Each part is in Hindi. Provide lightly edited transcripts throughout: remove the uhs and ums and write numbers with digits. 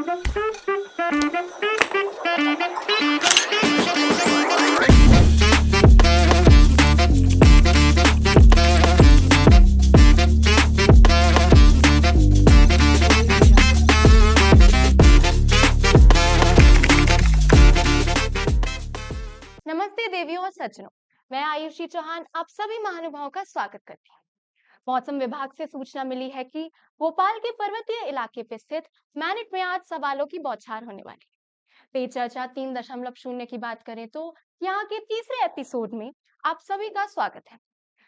नमस्ते देवियों और सज्जनों, मैं आयुषी चौहान आप सभी महानुभावों का स्वागत करती हूँ। मौसम विभाग से सूचना मिली है कि भोपाल के पर्वतीय इलाके पे स्थित मैनिट में आज सवालों की बौछार होने वाली है। पे चर्चा 3.0 की बात करें तो यहाँ के तीसरे एपिसोड में आप सभी का स्वागत है।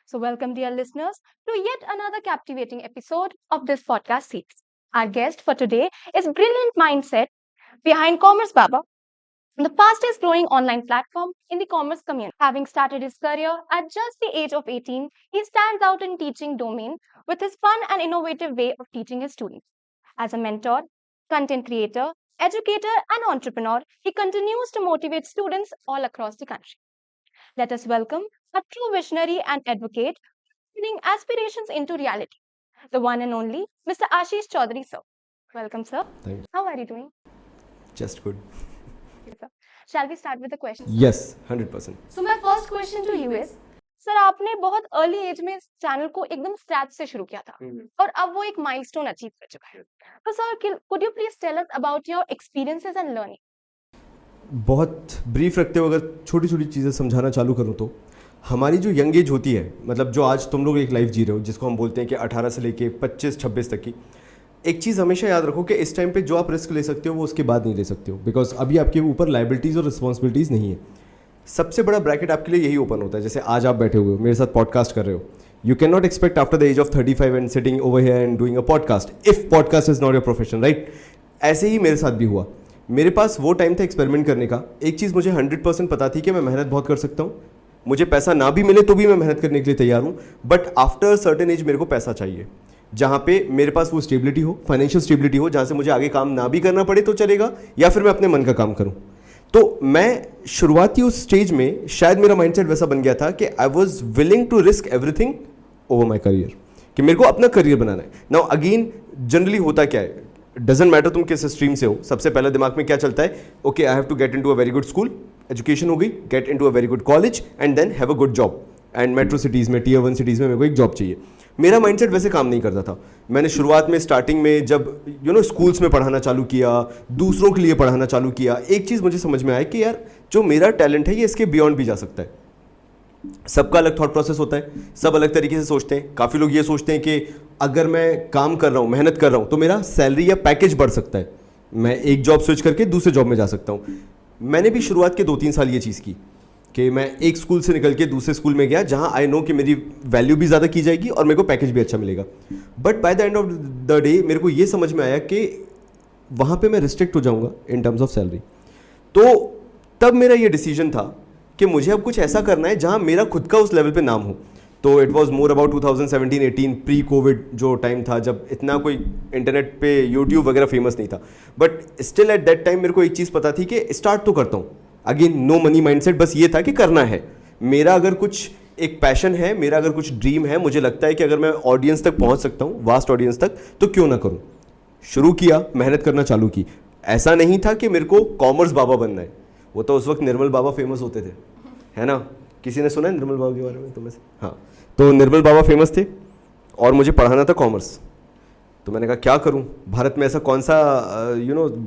So welcome dear listeners to yet another captivating episode of this podcast series. Our guest for today is brilliant mindset behind Commerce Baba, the fastest growing online platform in the commerce community. Having started his career at just the age of 18, he stands out in teaching domain with his fun and innovative way of teaching his students. As a mentor, content creator, educator, and entrepreneur, he continues to motivate students all across the country. Let us welcome a true visionary and advocate, turning aspirations into reality, the one and only Mr. Ashish Chaudhary, sir. Welcome, sir. Thank you. How are you doing? Just good. Yes, sir. Shall we start with the questions? Yes, 100%. So my first question to you is, sir आपने बहुत अर्ली एज में इस चैनल को एकदम स्क्रैच से शुरू किया था और अब वो एक माइलस्टोन अचीव कर चुका है। तो sir could you please tell us about your experiences and learning? बहुत ब्रीफ रखते हुए अगर छोटी छोटी चीज़ें समझाना चालू करूँ तो हमारी जो यंग एज होती है, मतलब जो आज तुम लोग एक लाइफ जी रहे हो जिसको हम बोलते हैं कि 18 से लेके 25-26 तक की, एक चीज़ हमेशा याद रखो कि इस टाइम पे जो आप रिस्क ले सकते हो वो उसके बाद नहीं ले सकते हो, बिकॉज अभी आपके ऊपर लाइबिलिटीज़ और रिस्पॉन्सिबिलिटीज़ नहीं है। सबसे बड़ा ब्रैकेट आपके लिए यही ओपन होता है। जैसे आज आप बैठे हुए हो मेरे साथ पॉडकास्ट कर रहे हो, you can not expect after the age of 35 and sitting over here and doing a podcast if podcast is not your profession, right? ऐसे ही मेरे साथ भी हुआ। मेरे पास वो टाइम था एक्सपेरिमेंट करने का। एक चीज़ मुझे 100% पता थी कि मैं मेहनत बहुत कर सकता हूँ, मुझे पैसा ना भी मिले तो भी मैं मेहनत करने के लिए तैयार हूँ, बट आफ्टर सर्टेन एज मेरे को पैसा चाहिए जहाँ पे मेरे पास वो स्टेबिलिटी हो, फाइनेंशियल स्टेबिलिटी हो, जहाँ से मुझे आगे काम ना भी करना पड़े तो चलेगा या फिर मैं अपने मन का काम करूँ। तो मैं शुरुआती उस स्टेज में शायद मेरा माइंडसेट वैसा बन गया था कि I was willing to risk everything over my career, कि मेरे को अपना करियर बनाना है। नाउ अगेन जनरली होता क्या है, डजेंट मैटर तुम किस स्ट्रीम से हो, सबसे पहले दिमाग में क्या चलता है, okay I have to get into a very good school, education हो गई, get into a very good college and then have a good job, and metro cities में टियर 1 सिटीज़ में मेरे को एक जॉब चाहिए। मेरा माइंडसेट वैसे काम नहीं करता था। मैंने शुरुआत में स्टार्टिंग में जब स्कूल्स में पढ़ाना चालू किया, दूसरों के लिए पढ़ाना चालू किया, एक चीज़ मुझे समझ में आया कि यार जो मेरा टैलेंट है ये इसके बियॉन्ड भी जा सकता है। सबका अलग थॉट प्रोसेस होता है, सब अलग तरीके से सोचते हैं। काफ़ी लोग ये सोचते हैं कि अगर मैं काम कर रहा हूँ, मेहनत कर रहा हूँ तो मेरा सैलरी या पैकेज बढ़ सकता है, मैं एक जॉब स्विच करके दूसरे जॉब में जा सकता हूँ। मैंने भी शुरुआत के 2-3 साल ये चीज़ की कि मैं एक स्कूल से निकल के दूसरे स्कूल में गया जहाँ आई नो कि मेरी वैल्यू भी ज़्यादा की जाएगी और मेरे को पैकेज भी अच्छा मिलेगा। But by the end of the day मेरे को ये समझ में आया कि वहाँ पे मैं रिस्ट्रिक्ट हो जाऊँगा इन टर्म्स ऑफ सैलरी। तो तब मेरा ये डिसीजन था कि मुझे अब कुछ ऐसा करना है जहाँ मेरा खुद का उस लेवल पे नाम हो। तो it was more about 2017-18 pre Covid जो टाइम था, जब इतना कोई इंटरनेट पे यूट्यूब वगैरह फेमस नहीं था। But still at that time मेरे को एक चीज़ पता थी कि स्टार्ट तो करता हूँ। अगेन नो मनी माइंडसेट, बस ये था कि करना है। मेरा अगर कुछ एक पैशन है, मेरा अगर कुछ ड्रीम है, मुझे लगता है कि अगर मैं ऑडियंस तक पहुंच सकता हूँ, वास्ट ऑडियंस तक, तो क्यों ना करूँ। शुरू किया, मेहनत करना चालू की। ऐसा नहीं था कि मेरे को कॉमर्स बाबा बनना है, वो तो उस वक्त निर्मल बाबा फेमस होते थे, है ना? किसी ने सुना है निर्मल बाबा के बारे में तुम्हें से? हाँ, तो निर्मल बाबा फेमस थे और मुझे पढ़ाना था कॉमर्स। तो मैंने कहा क्या करूं, भारत में ऐसा कौन सा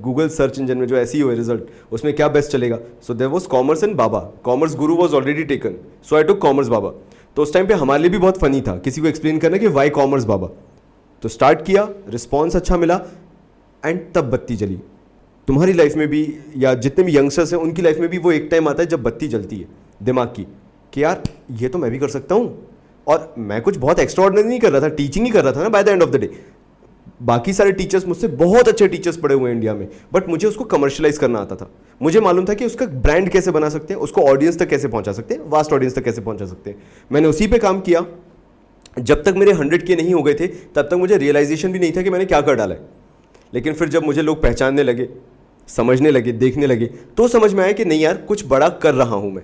गूगल सर्च इंजन में जो ऐसी हो रिजल्ट, उसमें क्या बेस्ट चलेगा। So there was commerce and Baba, commerce Guru was already taken, so I took commerce Baba. तो उस टाइम पे हमारे लिए भी बहुत फनी था किसी को एक्सप्लेन करना कि वाई कॉमर्स बाबा। तो स्टार्ट किया, रिस्पॉन्स अच्छा मिला एंड तब बत्ती जली। तुम्हारी लाइफ में भी या जितने भी यंगस्टर्स हैं उनकी लाइफ में भी वो एक टाइम आता है जब बत्ती जलती है दिमाग की कि यार ये तो मैं भी कर सकता हूँ। और मैं कुछ बहुत एक्स्ट्राऑर्डिनरी नहीं कर रहा था, टीचिंग ही कर रहा था ना by the end of the day. बाकी सारे टीचर्स मुझसे बहुत अच्छे टीचर्स पढ़े हुए हैं इंडिया में, बट मुझे उसको कमर्शियलाइज करना आता था। मुझे मालूम था कि उसका ब्रांड कैसे बना सकते हैं, उसको ऑडियंस तक कैसे पहुंचा सकते हैं, वास्ट ऑडियंस तक कैसे पहुंचा सकते हैं। मैंने उसी पे काम किया। जब तक मेरे 100K नहीं हो गए थे तब तक मुझे रियलाइजेशन भी नहीं था कि मैंने क्या कर डाला है। लेकिन फिर जब मुझे लोग पहचानने लगे, समझने लगे, देखने लगे, तो समझ में आया कि नहीं यार कुछ बड़ा कर रहा हूँ मैं।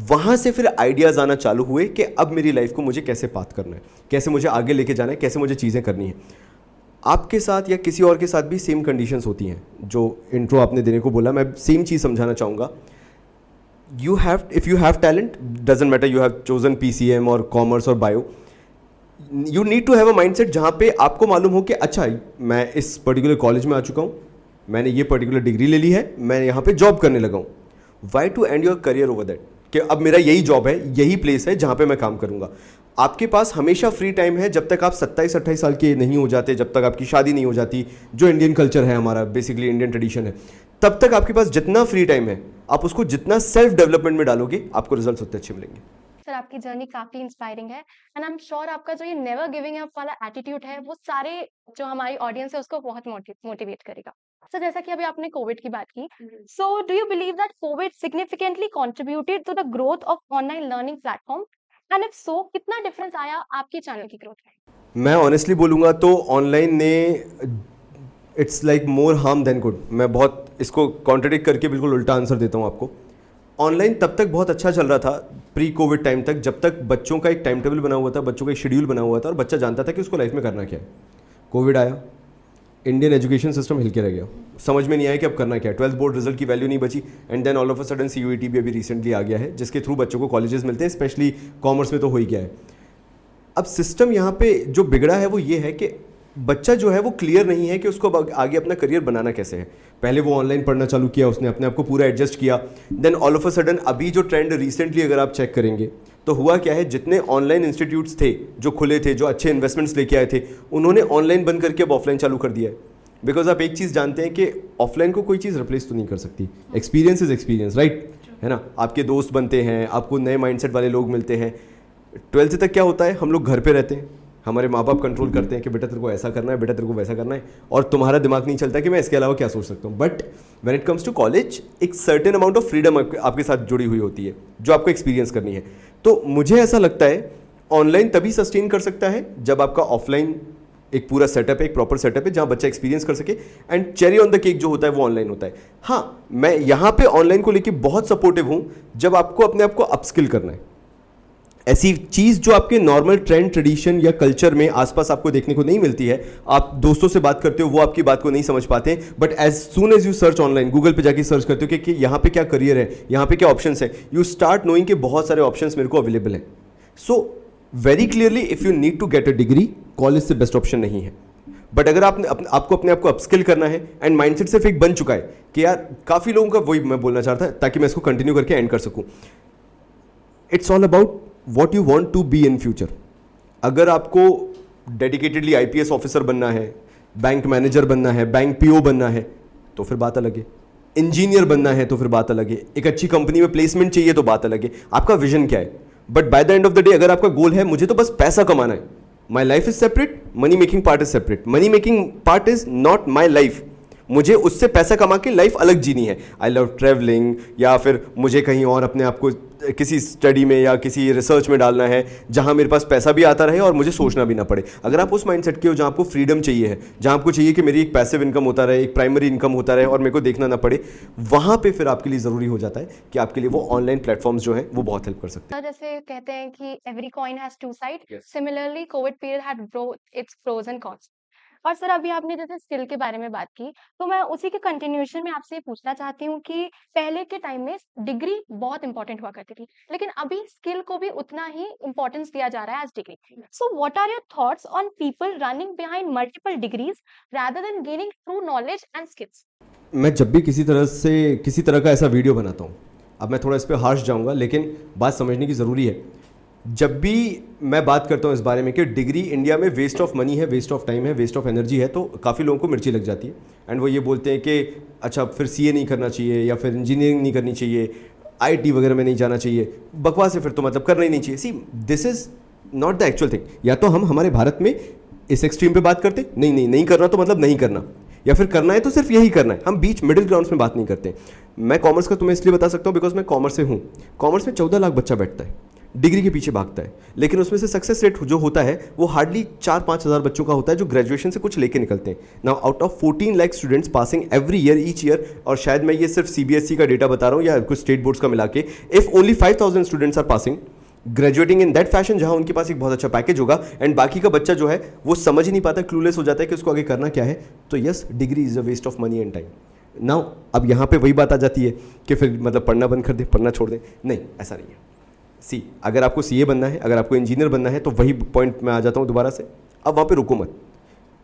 वहाँ से फिर आइडियाज़ आना चालू हुए कि अब मेरी लाइफ को मुझे कैसे पाथ करना है, कैसे मुझे आगे लेके जाना है, कैसे मुझे चीज़ें करनी है। आपके साथ या किसी और के साथ भी सेम कंडीशंस होती हैं। जो इंट्रो आपने देने को बोला, मैं सेम चीज़ समझाना चाहूँगा। If you have talent, doesn't matter you have chosen PCM और कॉमर्स और bio, you need to have a mindset जहाँ पे आपको मालूम हो कि अच्छा मैं इस पर्टिकुलर कॉलेज में आ चुका हूँ, मैंने ये पर्टिकुलर डिग्री ले ली है, मैं यहाँ पे जॉब करने लगा हूँ। Why to end your career over that, कि अब मेरा यही जॉब है, यही प्लेस है जहाँ पे मैं काम करूँगा। आपके पास हमेशा फ्री टाइम है जब तक आप 27-28 साल के नहीं हो जाते, जब तक आपकी शादी नहीं हो जाती, जो इंडियन कल्चर है हमारा, बेसिकली इंडियन ट्रेडिशन है, तब तक आपके पास जितना फ्री टाइम है आप उसको जितना सेल्फ डेवलपमेंट में डालोगे, आपको रिजल्ट उतने अच्छे मिलेंगे। सर आपकी जर्नी काफी इंस्पायरिंग है एंड आई एम श्योर आपका जो ये नेवर गिविंग अप वाला एटीट्यूड है वो सारे जो हमारी ऑडियंस है उसको बहुत मोटिवेट करेगा। सर जैसा कि अभी आपने कोविड की बात की, so do you believe that covid significantly contributed to the growth of online learning platform and if so कितना डिफरेंस आया आपके चैनल की ग्रोथ में? मैं ऑनेस्टली बोलूँगा तो ऑनलाइन ने it's like more harm then good. मैं बहुत इसको कॉन्ट्रडिक्ट करके बिल्कुल उल्टा आंसर देता हूँ आपको। ऑनलाइन तब तक बहुत अच्छा चल रहा था प्री कोविड टाइम तक, जब तक बच्चों का एक टाइम टेबल बना हुआ था, बच्चों का एक शेड्यूल बना हुआ था और बच्चा जानता था कि उसको लाइफ में करना क्या है। कोविड आया, इंडियन एजुकेशन सिस्टम हिल के रह गया, समझ में नहीं आया कि अब करना क्या है। 12th बोर्ड रिजल्ट की वैल्यू नहीं बची and then all of a sudden CUET भी अभी रिसेंटली आ गया है, जिसके थ्रू बच्चों को कॉलेजेस मिलते हैं, स्पेशली कॉमर्स में तो हो ही गया है। अब सिस्टम यहाँ पे जो बिगड़ा है वो ये है कि बच्चा जो है वो क्लियर नहीं है कि उसको अब आगे अपना करियर बनाना कैसे है। पहले वो ऑनलाइन पढ़ना चालू किया, उसने अपने आप को पूरा एडजस्ट किया, then all of a sudden अभी जो ट्रेंड रिसेंटली अगर आप चेक करेंगे तो हुआ क्या है, जितने ऑनलाइन इंस्टीट्यूट्स थे जो खुले थे, जो अच्छे इन्वेस्टमेंट्स लेके आए थे, उन्होंने ऑनलाइन बंद करके अब ऑफलाइन चालू कर दिया है। बिकॉज आप एक चीज़ जानते हैं कि ऑफलाइन को कोई चीज़ रिप्लेस तो नहीं कर सकती। एक्सपीरियंस इज एक्सपीरियंस, राइट, है ना। आपके दोस्त बनते हैं, आपको नए माइंडसेट वाले लोग मिलते हैं। 12th तक क्या होता है, हम लोग घर पे रहते हैं, हमारे माँ बाप कंट्रोल करते हैं कि बेटा तेरे को ऐसा करना है, बेटा तेरे को वैसा करना है, और तुम्हारा दिमाग नहीं चलता कि मैं इसके अलावा क्या सोच सकता हूँ। But when it comes to college, एक सर्टेन अमाउंट ऑफ फ्रीडम आपके साथ जुड़ी हुई होती है जो आपको एक्सपीरियंस करनी है। तो मुझे ऐसा लगता है ऑनलाइन तभी सस्टेन कर सकता है जब आपका ऑफलाइन एक पूरा सेटअप है, एक प्रॉपर सेटअप है जहाँ बच्चा एक्सपीरियंस कर सके, and cherry on the cake जो होता है वो ऑनलाइन होता है। हाँ, मैं यहाँ पे ऑनलाइन को लेके बहुत सपोर्टिव हूँ जब आपको अपने आप को अपस्किल करना है। ऐसी चीज़ जो आपके नॉर्मल ट्रेंड, ट्रेडिशन या कल्चर में आसपास आपको देखने को नहीं मिलती है, आप दोस्तों से बात करते हो, वो आपकी बात को नहीं समझ पाते, but as soon as you search online, Google पे जाके सर्च करते हो कि यहाँ पे क्या करियर है, यहाँ पे क्या ऑप्शंस है, यू स्टार्ट नोइंग कि बहुत सारे ऑप्शंस मेरे को अवेलेबल हैं। So very clearly if you need to get a degree, college से बेस्ट ऑप्शन नहीं है। बट अगर आपको अपने आप को अपस्किल करना है, एंड माइंडसेट सिर्फ एक बन चुका है कि यार काफ़ी लोगों का, वही मैं बोलना चाहता था ताकि मैं इसको कंटिन्यू करके एंड कर सकूँ। It's all about what you want to be in future. अगर आपको डेडिकेटेडली IPS ऑफिसर बनना है, बैंक मैनेजर बनना है, बैंक PO बनना है, तो फिर बात अलग है। इंजीनियर बनना है तो फिर बात अलग है। एक अच्छी कंपनी में प्लेसमेंट चाहिए तो बात अलग है। आपका विजन क्या है? But by the end of the day अगर आपका गोल है मुझे तो बस पैसा कमाना है, my life is separate, money making part is separate, money making part is not my life, मुझे उससे पैसा कमा के लाइफ अलग जीनी है। आई लव ट्रैवलिंग, या फिर मुझे कहीं और अपने आप को किसी स्टडी में या किसी रिसर्च में डालना है जहां मेरे पास पैसा भी आता रहे और मुझे सोचना भी ना पड़े। अगर आप उस माइंडसेट के हो जहां आपको फ्रीडम चाहिए है, जहां आपको चाहिए कि मेरी एक पैसिव इनकम होता रहे, एक प्राइमरी इनकम होता रहे और मेरे को देखना ना पड़े, वहां पे फिर आपके लिए ज़रूरी हो जाता है कि आपके लिए वो ऑनलाइन प्लेटफॉर्म्स जो है वो बहुत हेल्प कर सकते हैं। जैसे कहते हैं कि every coin has two side, similarly covid period had both its pros and cons. और सर अभी आपने जैसे स्किल के बारे में बात की, तो मैं उसी के कंटिन्यूएशन में आपसे ये पूछना चाहती हूँ कि पहले के टाइम में डिग्री बहुत इंपॉर्टेंट हुआ करती थी, लेकिन अभी स्किल को भी उतना ही इंपॉर्टेंस दिया जा रहा है as degree. So what are your thoughts on people running behind multiple degrees rather than gaining true knowledge and skills? मैं जब भी किसी तरह का ऐसा वीडियो बनाता हूँ, अब मैं थोड़ा इस पर हार्श जाऊँगा लेकिन बात समझने की ज़रूरी है। जब भी मैं बात करता हूँ इस बारे में कि डिग्री इंडिया में वेस्ट ऑफ मनी है, वेस्ट ऑफ टाइम है, वेस्ट ऑफ एनर्जी है, तो काफ़ी लोगों को मिर्ची लग जाती है एंड वो ये बोलते हैं कि अच्छा फिर CA नहीं करना चाहिए या फिर इंजीनियरिंग नहीं करनी चाहिए, IT वगैरह में नहीं जाना चाहिए, बकवास है फिर तो, मतलब करना ही नहीं चाहिए। See this is not the actual thing. या तो हम हमारे भारत में इस एक्सट्रीम पे बात करते, नहीं करना तो मतलब नहीं करना, या फिर करना है तो सिर्फ यही करना है। हम बीच मिडिल ग्राउंड्स में बात नहीं करते। मैं कॉमर्स का तुम्हें इसलिए बता सकता हूँ बिकॉज मैं कॉमर्स से हूँ। कॉमर्स में 14 लाख बच्चा बैठता है, डिग्री के पीछे भागता है, लेकिन उसमें से सक्सेस रेट जो होता है वो हार्डली 4-5 हज़ार बच्चों का होता है जो ग्रेजुएशन से कुछ लेके निकलते हैं। Now out of 14 lakh students passing every year each year, और शायद मैं ये सिर्फ CBSE का डेटा बता रहा हूँ या कुछ स्टेट बोर्ड्स का मिला के, if only 5000 students are passing, graduating in that fashion जहां उनके पास एक बहुत अच्छा पैकेज होगा एंड बाकी का बच्चा जो है वो समझ ही नहीं पाता, क्लूलेस हो जाता है कि उसको आगे करना क्या है। तो yes, degree is a waste of money and time. Now अब यहाँ पे वही बात आ जाती है कि फिर मतलब पढ़ना बंद कर दे, पढ़ना छोड़ दे। नहीं, ऐसा नहीं है। सी, अगर आपको सीए बनना है, अगर आपको इंजीनियर बनना है, तो वही पॉइंट में आ जाता हूँ दोबारा से। अब वहाँ पे रुको मत।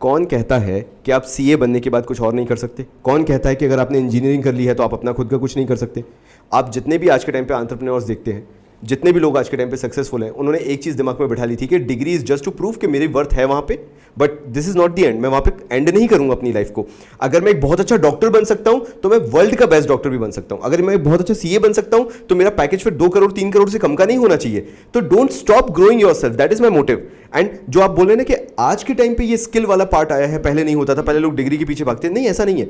कौन कहता है कि आप सीए बनने के बाद कुछ और नहीं कर सकते? कौन कहता है कि अगर आपने इंजीनियरिंग कर ली है तो आप अपना खुद का कुछ नहीं कर सकते? आप जितने भी आज के टाइम पे एंटरप्रेन्योर्स देखते हैं, जितने भी लोग आज के टाइम पे सक्सेसफुल हैं, उन्होंने एक चीज़ दिमाग में बिठा ली थी कि degree is just to prove कि मेरी वर्थ है वहाँ पे, but this is not the end. मैं वहाँ पे एंड नहीं करूँगा अपनी लाइफ को। अगर मैं एक बहुत अच्छा डॉक्टर बन सकता हूँ तो मैं वर्ल्ड का बेस्ट डॉक्टर भी बन सकता हूँ। अगर मैं एक बहुत अच्छा सीए बन सकता हूँ तो मेरा पैकेज फिर 2 करोड़ 3 करोड़ से कम का नहीं होना चाहिए। तो don't stop growing yourself, that is my motive. And जो आप बोल रहे हैं ना कि आज के टाइम पे ये स्किल वाला पार्ट आया है, पहले नहीं होता था, पहले लोग डिग्री के पीछे भागते, नहीं ऐसा नहीं है।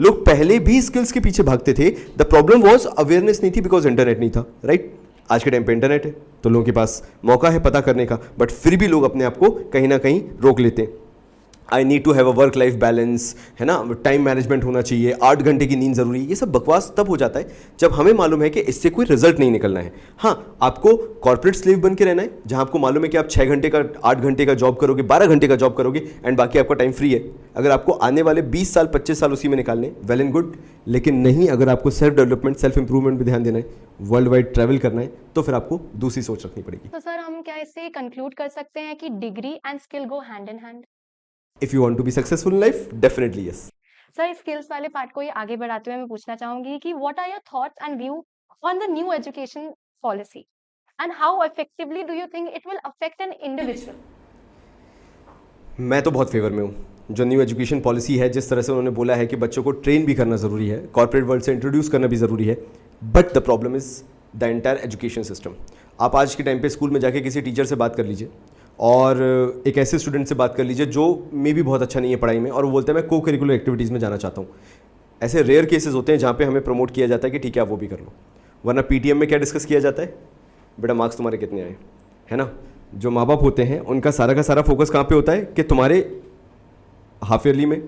लोग पहले भी स्किल्स के पीछे भागते थे। द प्रॉब्लम वॉज अवेयरनेस नहीं थी, बिकॉज इंटरनेट नहीं था, राइट? आज के टाइम पे इंटरनेट है तो लोगों के पास मौका है पता करने का, बट फिर भी लोग अपने आप को कहीं ना कहीं रोक लेते हैं। I need to have a work life balance, है ना, टाइम मैनेजमेंट होना चाहिए, 8 घंटे की नींद जरूरी है। ये सब बकवास तब हो जाता है जब हमें मालूम है कि इससे कोई रिजल्ट नहीं निकलना है। हाँ, आपको कॉर्पोरेट स्लेव बन के रहना है, जहां आपको मालूम है कि आप 6 घंटे का 8 घंटे का जॉब करोगे, 12 घंटे का जॉब करोगे एंड बाकी आपका टाइम फ्री है। अगर आपको आने वाले 20 साल 25 साल उसी में निकालने, वेल एंड गुड। लेकिन नहीं, अगर आपको सेल्फ डेवलपमेंट, सेल्फ इंप्रूवमेंट पे ध्यान देना है, वर्ल्ड वाइड ट्रैवल करना है, तो फिर आपको दूसरी सोच रखनी पड़ेगी। तो सर हम क्या इससे कंक्लूड कर सकते हैं कि degree and skill go hand in hand? If you want to be successful in life, definitely yes. Sir skills वाले पार्ट को ये आगे बढ़ाते हुए मैं पूछना चाहूंगी कि what are your thoughts and view on the new education policy and how effectively do you think it will affect an individual? मैं तो बहुत फेवर में हूँ। जो न्यू एजुकेशन पॉलिसी है, जिस तरह से उन्होंने बोला है कि बच्चों को ट्रेन भी करना ज़रूरी है, कॉर्पोरेट वर्ल्ड से इंट्रोड्यूस करना भी ज़रूरी है, but the problem is the entire education system. आप आज के टाइम पे स्कूल में जाके किसी टीचर से बात कर लीजिए और एक ऐसे स्टूडेंट से बात कर लीजिए जो मे भी बहुत अच्छा नहीं है पढ़ाई में, और वो बोलते हैं मैं को करिकुलर एक्टिविटीज़ में जाना चाहता हूँ। ऐसे रेयर केसेस होते हैं जहाँ पे हमें प्रमोट किया जाता है कि ठीक है आप वो भी कर लो। वरना पीटीएम में क्या डिस्कस किया जाता है? बेटा मार्क्स तुम्हारे कितने आए, है ना? जो माँ बाप होते हैं उनका सारा का सारा फोकस कहाँ पे होता है कि तुम्हारे हाफ ईयरली में,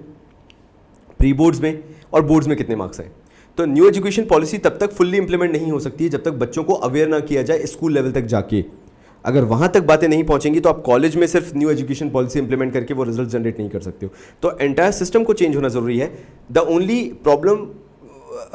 प्री बोर्ड्स में और बोर्ड्स में कितने मार्क्स आए। तो न्यू एजुकेशन पॉलिसी तब तक फुल्ली इंप्लीमेंट नहीं हो सकती है जब तक बच्चों को अवेयर ना किया जाए स्कूल लेवल तक जाके। अगर वहां तक बातें नहीं पहुंचेंगी तो आप कॉलेज में सिर्फ न्यू एजुकेशन पॉलिसी इंप्लीमेंट करके वो रिजल्ट जनरेट नहीं कर सकते हो। तो एंटायर सिस्टम को चेंज होना जरूरी है। The only problem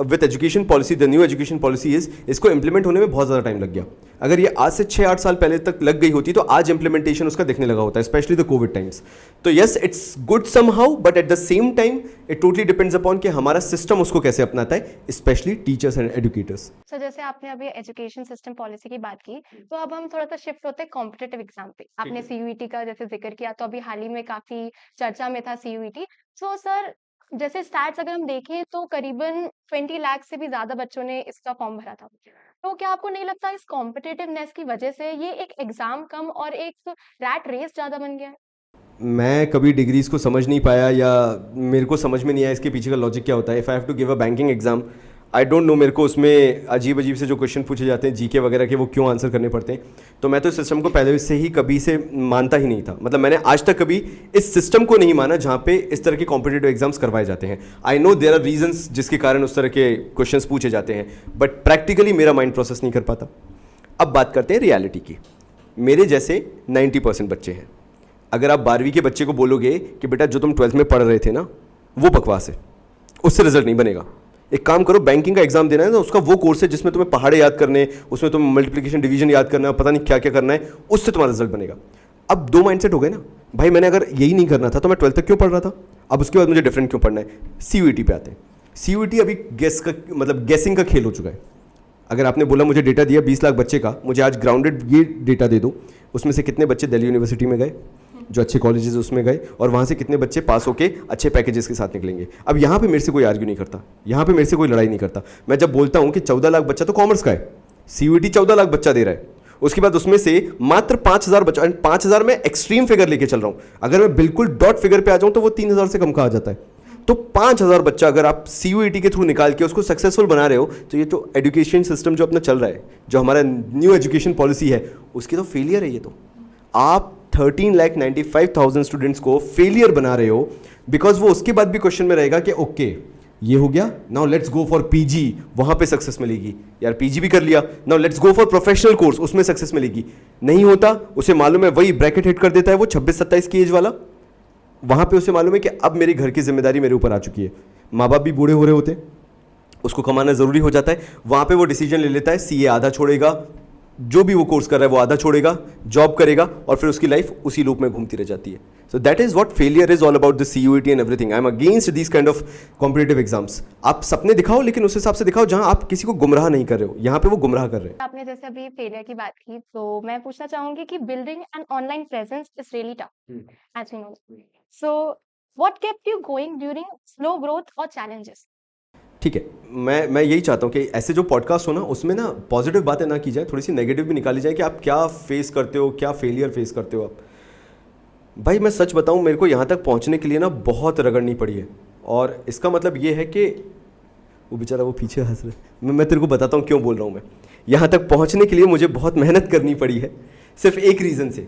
with education policy, the new education policy is, इसको इंप्लीमेंट होने में बहुत ज़्यादा टाइम लग गया। अगर ये आज से 6-8 साल पहले तक लग गई होती तो आज इंप्लीमेंटेशन उसका दिखने लगा होता है, स्पेशली द कोविड टाइम्स। तो yes, it's good somehow, but at the same time it totally depends upon कि हमारा सिस्टम उसको कैसे अपनाता है, स्पेशली टीचर्स एंड एजुकेटर्स। सो जैसे आपने अभी एजुकेशन सिस्टम पॉलिसी की बात की, तो अब हम थोड़ा सा शिफ्ट होते हैं कॉम्पिटिटिव एग्जाम पे। आपने सीयूईटी का जैसे जिक्र किया, तो अभी हाल ही में काफी चर्चा में था सीयूईटी। सो सर जैसे स्टैट्स अगर हम देखें तो करीबन 20 लाख से भी ज्यादा बच्चों ने इसका फॉर्म भरा था। तो क्या आपको नहीं लगता इस कॉम्पिटिटिवनेस की वजह से ये एक एग्जाम कम और एक रैट रेस ज्यादा बन गया है? मैं कभी डिग्रीज को समझ नहीं पाया, या मेरे को समझ में नहीं आया इसके पीछे का लॉजिक क्या होता है। If I have to give a banking exam, I don't know, मेरे को उसमें अजीब अजीब से जो क्वेश्चन पूछे जाते हैं जीके वगैरह के, वो क्यों आंसर करने पड़ते हैं। तो मैं तो इस सिस्टम को पहले से ही कभी से मानता ही नहीं था। मतलब मैंने आज तक कभी इस सिस्टम को नहीं माना जहाँ पे इस तरह के कॉम्पिटिटिव एग्जाम्स करवाए जाते हैं। I know there are reasons जिसके कारण उस तरह के क्वेश्चंस पूछे जाते हैं, बट प्रैक्टिकली मेरा माइंड प्रोसेस नहीं कर पाता। अब बात करते हैं रियलिटी की। मेरे जैसे 90% बच्चे हैं। अगर आप 12वीं के बच्चे को बोलोगे कि बेटा जो तुम 12th में पढ़ रहे थे ना वो बकवास है, उससे रिजल्ट नहीं बनेगा। एक काम करो, बैंकिंग का एग्जाम देना है ना, उसका वो कोर्स है जिसमें तुम्हें पहाड़े याद करने, उसमें तुम्हें मल्टीप्लिकेशन डिवीजन याद करना है, पता नहीं क्या क्या करना है, उससे तुम्हारा रिजल्ट बनेगा। अब 2 माइंडसेट हो गए ना भाई। मैंने अगर यही नहीं करना था तो मैं 12th तक क्यों पढ़ रहा था? अब उसके बाद मुझे डिफरेंट क्यों पढ़ना है? सीयूईटी पे आते हैं। सीयूईटी अभी गेसिंग का खेल हो चुका है। अगर आपने बोला मुझे डेटा दिया 20 लाख बच्चे का, मुझे आज ग्राउंडेड ये डेटा दे दो, उसमें से कितने बच्चे दिल्ली यूनिवर्सिटी में गए, जो अच्छे कॉलेजेस उसमें गए, और वहाँ से कितने बच्चे पास होके अच्छे पैकेजेस के साथ निकलेंगे। अब यहाँ पे मेरे से कोई आर्ग्यू नहीं करता, यहाँ पे मेरे से कोई लड़ाई नहीं करता। मैं जब बोलता हूँ कि 14 लाख बच्चा तो कॉमर्स का है, सीयूईटी 14 लाख बच्चा दे रहा है, उसके बाद उसमें से मात्र 5000 बच्चा, 5000 में एक्सट्रीम फिगर लेके चल रहा हूँ। अगर मैं बिल्कुल डॉट फिगर पे आ जाऊँ तो वो 3000 से कम का आ जाता है। तो 5000 बच्चा अगर आप सीयूईटी के थ्रू निकाल के उसको सक्सेसफुल बना रहे हो, तो ये तो एजुकेशन सिस्टम जो अपना चल रहा है, जो हमारा न्यू एजुकेशन पॉलिसी है, उसकी तो फेलियर है ये। तो आप 13,95,000 स्टूडेंट्स को फेलियर बना रहे हो, बिकॉज वो उसके बाद भी क्वेश्चन में रहेगा कि ओके ये हो गया, now let's go for PG, वहां पे सक्सेस मिलेगी। यार पीजी भी कर लिया, now let's go for professional course, उसमें सक्सेस मिलेगी। नहीं होता, उसे मालूम है वही ब्रैकेट हिट कर देता है वो 26-27 की एज वाला, वहां पे उसे मालूम है कि अब मेरी घर की जिम्मेदारी मेरे ऊपर आ चुकी है, माँ बाप भी बूढ़े हो रहे होते हैं, उसको कमाना जरूरी हो जाता है। वहां पे वो डिसीजन ले लेता है, सीए आधा छोड़ेगा, जो भी वो कोर्स कर रहा है वो आधा छोड़ेगा, जॉब करेगा, और फिर उसकी लाइफ उसी लूप में घूमती रह जाती है। So that is what failure is all about the CUET and everything. I am against these kind of competitive exams. आप सपने दिखाओ, लेकिन उस हिसाब से दिखाओ जहां आप किसी को गुमराह नहीं कर रहे हो। यहाँ पे वो गुमराह कर रहे हैं। आपने जैसे अभी फेलियर की बात की, तो मैं पूछना चाहूंगी कि building an online presence is really tough, as we know. So what kept you going during slow growth और चैलेंजेस? ठीक है, मैं यही चाहता हूँ कि ऐसे जो पॉडकास्ट हो ना, उसमें ना पॉजिटिव बातें ना की जाए, थोड़ी सी नेगेटिव भी निकाली जाए कि आप क्या फेस करते हो, क्या फेलियर फेस करते हो आप। भाई मैं सच बताऊँ, मेरे को यहाँ तक पहुँचने के लिए ना बहुत रगड़नी पड़ी है, और इसका मतलब ये है कि वो बेचारा वो पीछे हंस रहा है, मैं तेरे को बताता हूँ क्यों बोल रहा हूँ। मैं यहाँ तक पहुँचने के लिए मुझे बहुत मेहनत करनी पड़ी है, सिर्फ एक रीज़न से।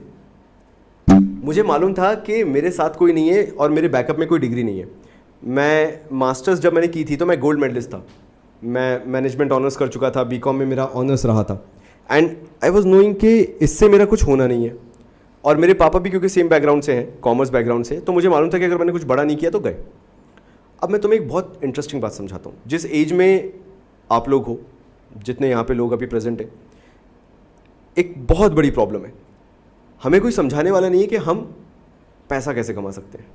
मुझे मालूम था कि मेरे साथ कोई नहीं है और मेरे बैकअप में कोई डिग्री नहीं है। मैं मास्टर्स जब मैंने की थी तो मैं गोल्ड मेडलिस्ट था, मैं मैनेजमेंट ऑनर्स कर चुका था, बीकॉम में मेरा ऑनर्स रहा था, एंड आई वाज नोइंग कि इससे मेरा कुछ होना नहीं है। और मेरे पापा भी क्योंकि सेम बैकग्राउंड से हैं, कॉमर्स बैकग्राउंड से, तो मुझे मालूम था कि अगर मैंने कुछ बड़ा नहीं किया तो गए। अब मैं तुम्हें एक बहुत इंटरेस्टिंग बात समझाता हूँ। जिस एज में आप लोग हो, जितने यहाँ पे लोग अभी प्रेजेंट हैं, एक बहुत बड़ी प्रॉब्लम है, हमें कोई समझाने वाला नहीं है कि हम पैसा कैसे कमा सकते हैं।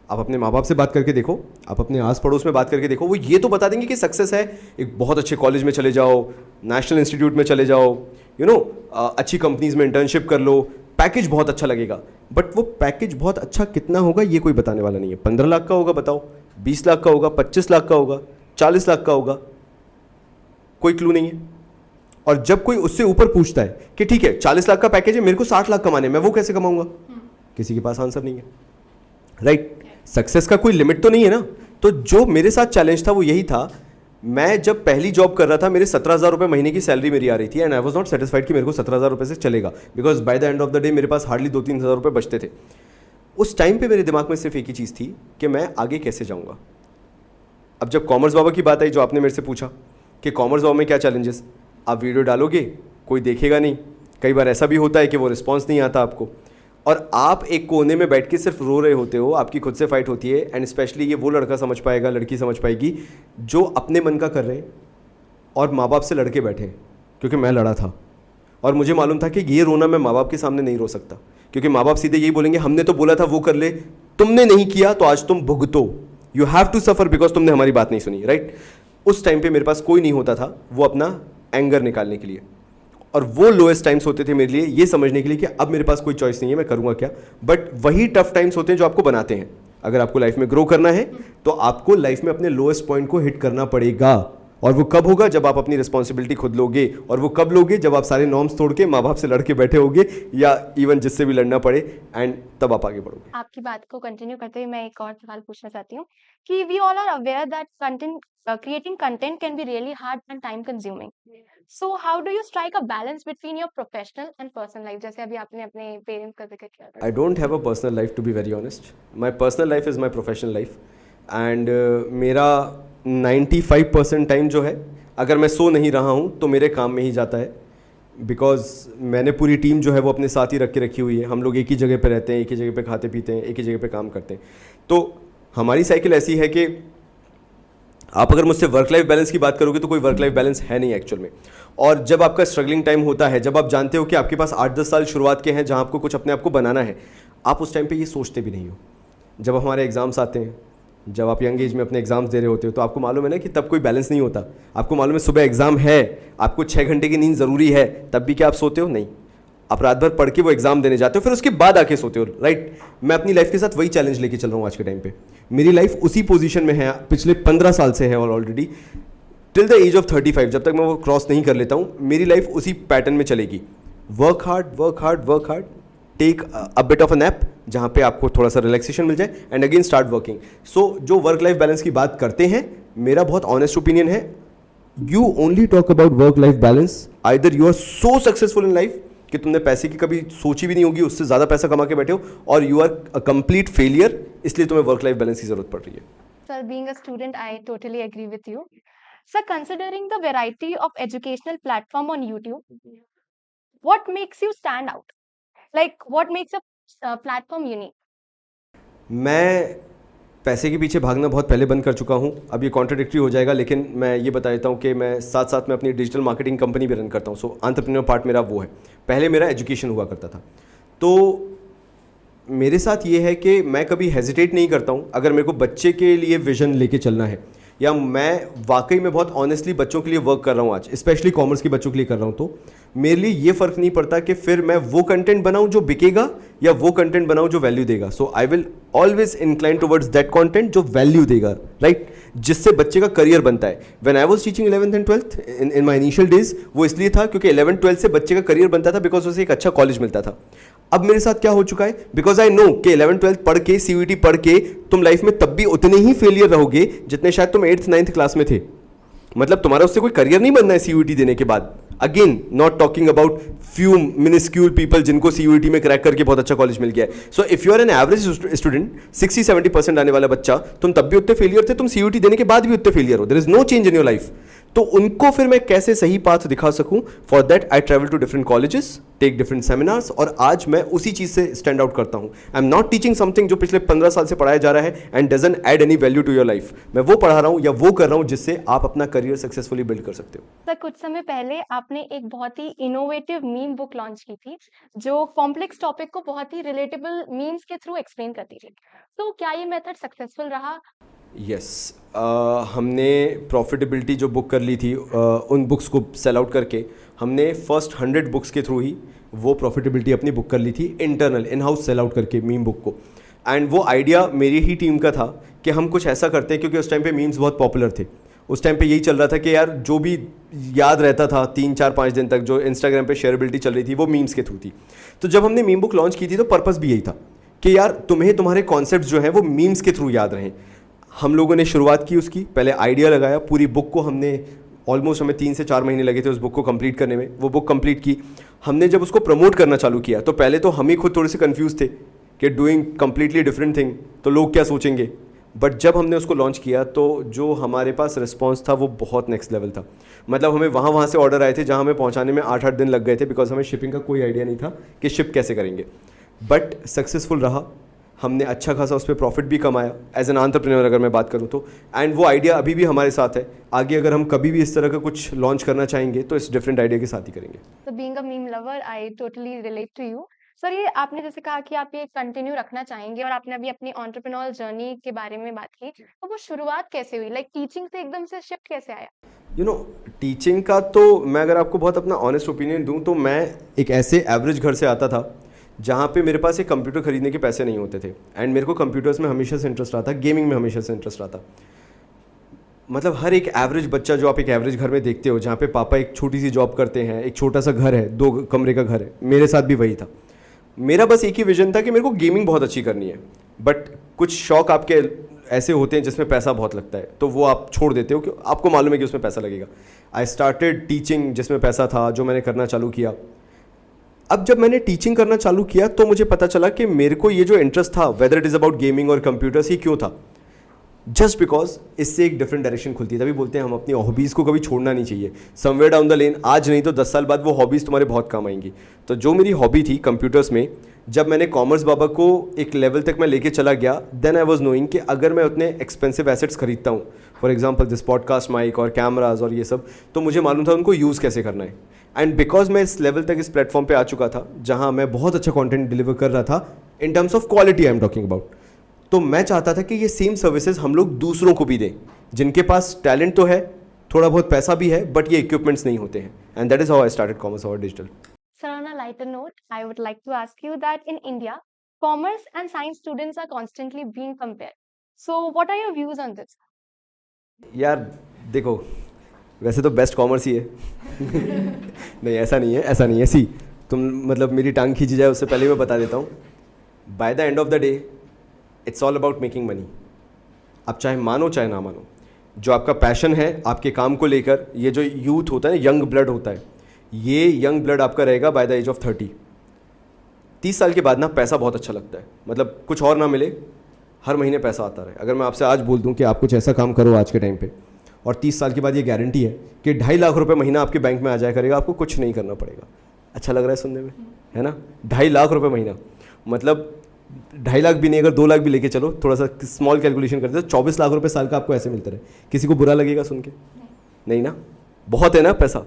आप अपने माँ बाप से बात करके देखो, आप अपने आस पड़ोस में बात करके देखो, वो ये तो बता देंगे कि सक्सेस है एक बहुत अच्छे कॉलेज में चले जाओ, नेशनल इंस्टीट्यूट में चले जाओ, अच्छी कंपनीज में इंटर्नशिप कर लो, पैकेज बहुत अच्छा लगेगा। बट वो पैकेज बहुत अच्छा कितना होगा ये कोई बताने वाला नहीं है। 15 लाख का होगा बताओ, 20 लाख का होगा, 25 लाख का होगा, 40 लाख का होगा, कोई क्लू नहीं है। और जब कोई उससे ऊपर पूछता है कि ठीक है 40 लाख का पैकेज है, मेरे को 60 लाख कमाने, मैं वो कैसे कमाऊंगा, किसी के पास आंसर नहीं है, राइट? सक्सेस का कोई लिमिट तो नहीं है ना। तो जो मेरे साथ चैलेंज था वो यही था। मैं जब पहली जॉब कर रहा था, मेरे 17,000 रुपये महीने की सैलरी मेरी आ रही थी, and I was not satisfied कि मेरे को 17,000 रुपये से चलेगा, because by the end of the day मेरे पास हार्डली 2-3 हज़ार रुपये बचते थे। उस टाइम पे मेरे दिमाग में सिर्फ एक ही चीज़ थी कि मैं आगे कैसे जाऊँगा। अब जब कॉमर्स बाबा की बात आई, जो आपने मेरे से पूछा कि कॉमर्स बाबा में क्या चैलेंजेस, आप वीडियो डालोगे कोई देखेगा नहीं, कई बार ऐसा भी होता है कि वो रिस्पॉन्स नहीं आता आपको, और आप एक कोने में बैठ के सिर्फ रो रहे होते हो, आपकी खुद से फाइट होती है। एंड स्पेशली ये वो लड़का समझ पाएगा, लड़की समझ पाएगी जो अपने मन का कर रहे हैं और माँ बाप से लड़के बैठे हैं, क्योंकि मैं लड़ा था और मुझे मालूम था कि ये रोना मैं माँ बाप के सामने नहीं रो सकता, क्योंकि माँ बाप सीधे यही बोलेंगे हमने तो बोला था वो कर ले, तुमने नहीं किया तो आज तुम भुगतो, you have to suffer because तुमने हमारी बात नहीं सुनी, राइट? उस टाइम पे मेरे पास कोई नहीं होता था वो अपना एंगर निकालने के लिए, और वो लोएस्ट टाइम्स होते थे मेरे लिए ये समझने के लिए कि अब मेरे पास कोई चॉइस नहीं है, मैं करूँगा क्या। बट वही टफ टाइम्स होते हैं जो आपको बनाते हैं। अगर आपको लाइफ में ग्रो करना है तो आपको लाइफ में अपने लोएस्ट पॉइंट को हिट करना पड़ेगा, और वो कब होगा, जब आप अपनी रिस्पॉन्सिबिलिटी खुद लोगे। और वो कब लोगे, जब आप सारे नॉर्म्स तोड़ के माँ बाप से लड़के बैठे होगे, या इवन जिससे भी लड़ना पड़े, एंड तब आप आगे बढ़ोगे। आपकी बात को कंटिन्यू करते हुए मैं एक और सवाल पूछना चाहती हूँ कि we all are aware that creating content can be really hard and time consuming. So how do you strike a balance between your professional and personal life? जैसे अभी आपने अपने पेरेंट्स का जिक्र किया था। I don't have a personal life to be very honest. My personal life is my professional life. And मेरा 95% टाइम जो है, अगर मैं सो नहीं रहा हूँ तो मेरे काम में ही जाता है, बिकॉज मैंने पूरी टीम जो है वो अपने साथ ही रख के रखी हुई है। हम लोग एक ही जगह पे रहते हैं, एक ही जगह पे खाते पीते हैं, एक ही जगह पे काम करते हैं। तो हमारी साइकिल ऐसी है कि आप अगर मुझसे वर्क लाइफ बैलेंस की बात करोगे तो कोई वर्क लाइफ बैलेंस है नहीं एक्चुअल में। और जब आपका स्ट्रगलिंग टाइम होता है, जब आप जानते हो कि आपके पास 8-10 साल शुरुआत के हैं जहां आपको कुछ अपने आप को बनाना है, आप उस टाइम पे ये सोचते भी नहीं हो। जब हमारे एग्जाम्स आते हैं, जब आप यंग एज में अपने एग्जाम्स दे रहे होते हो, तो आपको मालूम है ना कि तब कोई बैलेंस नहीं होता। आपको मालूम है सुबह एग्जाम है, आपको 6 घंटे की नींद ज़रूरी है, तब भी क्या आप सोते हो? नहीं, आप रात भर पढ़ के वो एग्जाम देने जाते हो, फिर उसके बाद आके सोते हो, राइट? मैं अपनी लाइफ के साथ वही चैलेंज लेके चल रहा हूँ आज के टाइम पे। मेरी लाइफ उसी पोजीशन में है, पिछले 15 साल से है, और already till the age of 35, जब तक मैं वो क्रॉस नहीं कर लेता हूँ, मेरी लाइफ उसी पैटर्न में चलेगी। Work hard, work hard, work hard, take a bit of a nap, जहाँ पे आपको थोड़ा सा रिलैक्सेशन मिल जाए, and again start working. So जो वर्क लाइफ बैलेंस की बात करते हैं, मेरा बहुत ऑनेस्ट ओपिनियन है, you only talk about work life balance either you are so successful in life कि तुमने पैसे की कभी सोची भी नहीं होगी, उससे ज़्यादा पैसा कमा के बैठे हो, और you are a complete failure, इसलिए तुम्हें वर्क लाइफ बैलेंस की जरूरत पड़ रही है। Sir, being a student, I totally agree with you. Sir, considering the variety of educational platform on YouTube, what makes you stand out? Like, what makes a platform unique? मैं पैसे के पीछे भागना बहुत पहले बंद कर चुका हूँ। अब ये कॉन्ट्रडिक्टरी हो जाएगा, लेकिन मैं ये बता देता हूँ कि मैं साथ साथ में अपनी डिजिटल मार्केटिंग कंपनी भी रन करता हूँ। सो एंटरप्रेन्योर पार्ट मेरा वो है। पहले मेरा एजुकेशन हुआ करता था। तो मेरे साथ ये है कि मैं कभी हेजिटेट नहीं करता हूँ अगर मेरे को बच्चे के लिए विजन लेके चलना है, या मैं वाकई में बहुत ऑनेस्टली बच्चों के लिए वर्क कर रहा हूँ आज, स्पेशली कॉमर्स के बच्चों के लिए कर रहा हूँ, तो मेरे लिए ये फ़र्क नहीं पड़ता कि फिर मैं वो कंटेंट बनाऊँ जो बिकेगा या वो कंटेंट बनाऊँ जो वैल्यू देगा। So I will always incline towards that content जो वैल्यू देगा, राइट, जिससे बच्चे का करियर बनता है। When I was teaching 11th and 12th in my initial days, वो इसलिए था क्योंकि 11th 12th से बच्चे का करियर बनता था, बिकॉज उसे एक अच्छा कॉलेज मिलता था। अब मेरे साथ क्या हो चुका है, बिकॉज आई नो कि 11th 12th पढ़ के, सीयूईटी पढ़ के तुम लाइफ में तब भी उतने ही फेलियर रहोगे जितने शायद तुम 8th 9th क्लास में थे। मतलब तुम्हारा उससे कोई करियर नहीं बनना है सीयूईटी देने के बाद। Again not talking about few minuscule people जिनको सीयूईटी में क्रैक करके बहुत अच्छा कॉलेज मिल गया है। So if you are an average student, 60-70% आने वाला बच्चा, तुम तब भी उतने फेलियर थे, तुम सीयूईटी देने के बाद भी उतने फेलियर हो, there is no change in your life. तो उनको फिर मैं कैसे सही पाथ दिखा सकूं, for that I travel to different colleges, take different seminars, और आज मैं उसी चीज़ से स्टैंड आउट करता हूं। I am not teaching something जो पिछले 15 साल से पढ़ाया जा रहा है and doesn't add any value to your life. मैं वो पढ़ा रहा हूं या वो कर रहा हूं जिससे आप अपना करियर सक्सेसफुली बिल्ड कर सकते हो। सर, कुछ समय पहले आपने एक बहुत ही इनोवेटिव मीम बुक लॉन्च की थी जो कॉम्प्लेक्स टॉपिक को बहुत ही रिलेटेबल मीम्स के थ्रू एक्सप्लेन करती थी। तो क्या ये मेथड सक्सेसफुल रहा? यस, हमने प्रॉफिटेबिलिटी जो बुक कर ली थी, उन बुक्स को सेल आउट करके हमने फर्स्ट 100 बुक्स के थ्रू ही वो प्रॉफिटेबिलिटी अपनी बुक कर ली थी, internal in house sell out करके मीम बुक को। एंड वो आइडिया मेरी ही टीम का था कि हम कुछ ऐसा करते हैं, क्योंकि उस टाइम पे मीम्स बहुत पॉपुलर थे। उस टाइम पे यही चल रहा था कि यार जो भी याद रहता था 3-4-5 दिन तक, जो इंस्टाग्राम पे शेयरबिलिटी चल रही थी, वो मीम्स के थ्रू थी। तो जब हमने मीम बुक लॉन्च की थी तो पर्पस भी यही था कि यार तुम्हें तुम्हारे कॉन्सेप्ट जो हैं वो मीम्स के थ्रू याद रहें। हम लोगों ने शुरुआत की उसकी, पहले आइडिया लगाया, पूरी बुक को हमने ऑलमोस्ट, हमें 3 से 4 महीने लगे थे उस बुक को कंप्लीट करने में। वो बुक कंप्लीट की हमने। जब उसको प्रमोट करना चालू किया तो पहले तो हम ही खुद थोड़े से कंफ्यूज थे कि डूइंग कंप्लीटली डिफरेंट थिंग, तो लोग क्या सोचेंगे। बट जब हमने उसको लॉन्च किया तो जो हमारे पास रिस्पॉन्स था वो बहुत नेक्स्ट लेवल था। मतलब हमें वहाँ से ऑर्डर आए थे जहाँ हमें पहुँचाने में 8-8 दिन लग गए थे, बिकॉज हमें शिपिंग का कोई आइडिया नहीं था कि शिप कैसे करेंगे। बट सक्सेसफुल रहा, हमने अच्छा खासा उस पर प्रॉफिट भी कमाया एज एन एंटरप्रेन्योर अगर मैं बात करूं तो। एंड वो आइडिया अभी भी हमारे साथ है। आगे अगर हम कभी भी इस तरह का कुछ लॉन्च करना चाहेंगे तो इस डिफरेंट आइडिया के साथ ही करेंगे। तो being a meme lover, I totally relate to you. Sir, ये आपने जैसे कहा कि आप ये कंटिन्यू रखना चाहेंगे और आपने अभी अपनी एंटरप्रेन्योर जर्नी के बारे में बात की, तो वो शुरुआत कैसे हुई? लाइक टीचिंग से एकदम से शिफ्ट कैसे आया? यू नो, टीचिंग का तो मैं अगर आपको बहुत अपना ऑनेस्ट ओपिनियन दूं तो मैं एक ऐसे एवरेज घर से आता था जहाँ पे मेरे पास एक कंप्यूटर खरीदने के पैसे नहीं होते थे। एंड मेरे को कंप्यूटर्स में हमेशा से इंटरेस्ट रहा था, गेमिंग में हमेशा से इंटरेस्ट रहा था। मतलब हर एक एवरेज बच्चा जो आप एक एवरेज घर में देखते हो, जहाँ पे पापा एक छोटी सी जॉब करते हैं, एक छोटा सा घर है, 2 कमरे का घर है, मेरे साथ भी वही था। मेरा बस एक ही विजन था कि मेरे को गेमिंग बहुत अच्छी करनी है। बट कुछ शौक आपके ऐसे होते हैं जिसमें पैसा बहुत लगता है, तो वो आप छोड़ देते हो कि आपको मालूम है कि उसमें पैसा लगेगा। आई स्टार्टेड टीचिंग जिसमें पैसा था, जो मैंने करना चालू किया। अब जब मैंने टीचिंग करना चालू किया तो मुझे पता चला कि मेरे को ये जो इंटरेस्ट था, whether it is about gaming और कंप्यूटर्स, ही क्यों था, जस्ट बिकॉज इससे एक डिफरेंट डायरेक्शन खुलती है। तभी बोलते हैं हम अपनी हॉबीज़ को कभी छोड़ना नहीं चाहिए। समवेयर डाउन द लेन, आज नहीं तो 10 साल बाद वो हॉबीज़ तुम्हारे बहुत काम आएंगी। तो जो मेरी हॉबी थी कंप्यूटर्स में, जब मैंने कॉमर्स बाबा को एक लेवल तक मैं लेके चला गया, देन आई वॉज नोइंग कि अगर मैं उतने एक्सपेंसिव एसेट्स खरीदता हूँ, for example this podcast mic और कैमराज और ये सब, तो मुझे मालूम था उनको यूज़ कैसे करना है। एंड बिकॉज मैं इस लेवल तक इस प्लेटफॉर्म पे आ चुका था जहाँ मैं बहुत अच्छा कंटेंट डिलीवर कर रहा था, in terms of quality I am talking about, तो मैं चाहता था कि ये सेम सर्विसेज हम लोग दूसरों को भी दें जिनके पास टैलेंट तो है, थोड़ा बहुत पैसा भी है, बट ये इक्विपमेंट्स नहीं होते हैं। And that is how I started commerce और digital. Sir, on a lighter note, I would like to ask you that in India, commerce and science students are constantly being compared. So, what are your views on this? यार देखो, वैसे तो बेस्ट कॉमर्स ही है। नहीं, ऐसा नहीं है, ऐसा नहीं है। सी, तुम मतलब मेरी टांग खींची जाए उससे पहले मैं बता देता हूँ, by the end of the day it's all about making money. आप चाहे मानो चाहे ना मानो, जो आपका पैशन है आपके काम को लेकर, ये जो यूथ होता है, यंग ब्लड होता है, ये यंग ब्लड आपका रहेगा बाय द एज ऑफ 30 साल के बाद ना पैसा बहुत अच्छा लगता है। मतलब कुछ और ना मिले, हर महीने पैसा आता रहे। अगर मैं आपसे आज बोल दूं कि आप कुछ ऐसा काम करो आज के टाइम पे और 30 साल के बाद ये गारंटी है कि 2.5 लाख रुपए महीना आपके बैंक में आ जाया करेगा, आपको कुछ नहीं करना पड़ेगा। अच्छा लग रहा है सुनने में, है ना? 2.5 लाख रुपए महीना, मतलब 2.5 लाख भी नहीं, अगर 2 लाख भी लेके चलो, थोड़ा सा स्मॉल कैलकुलेशन करते तो 24 लाख रुपए साल का आपको ऐसे मिलता रहे। किसी को बुरा लगेगा सुन के? नहीं ना, बहुत है ना पैसा।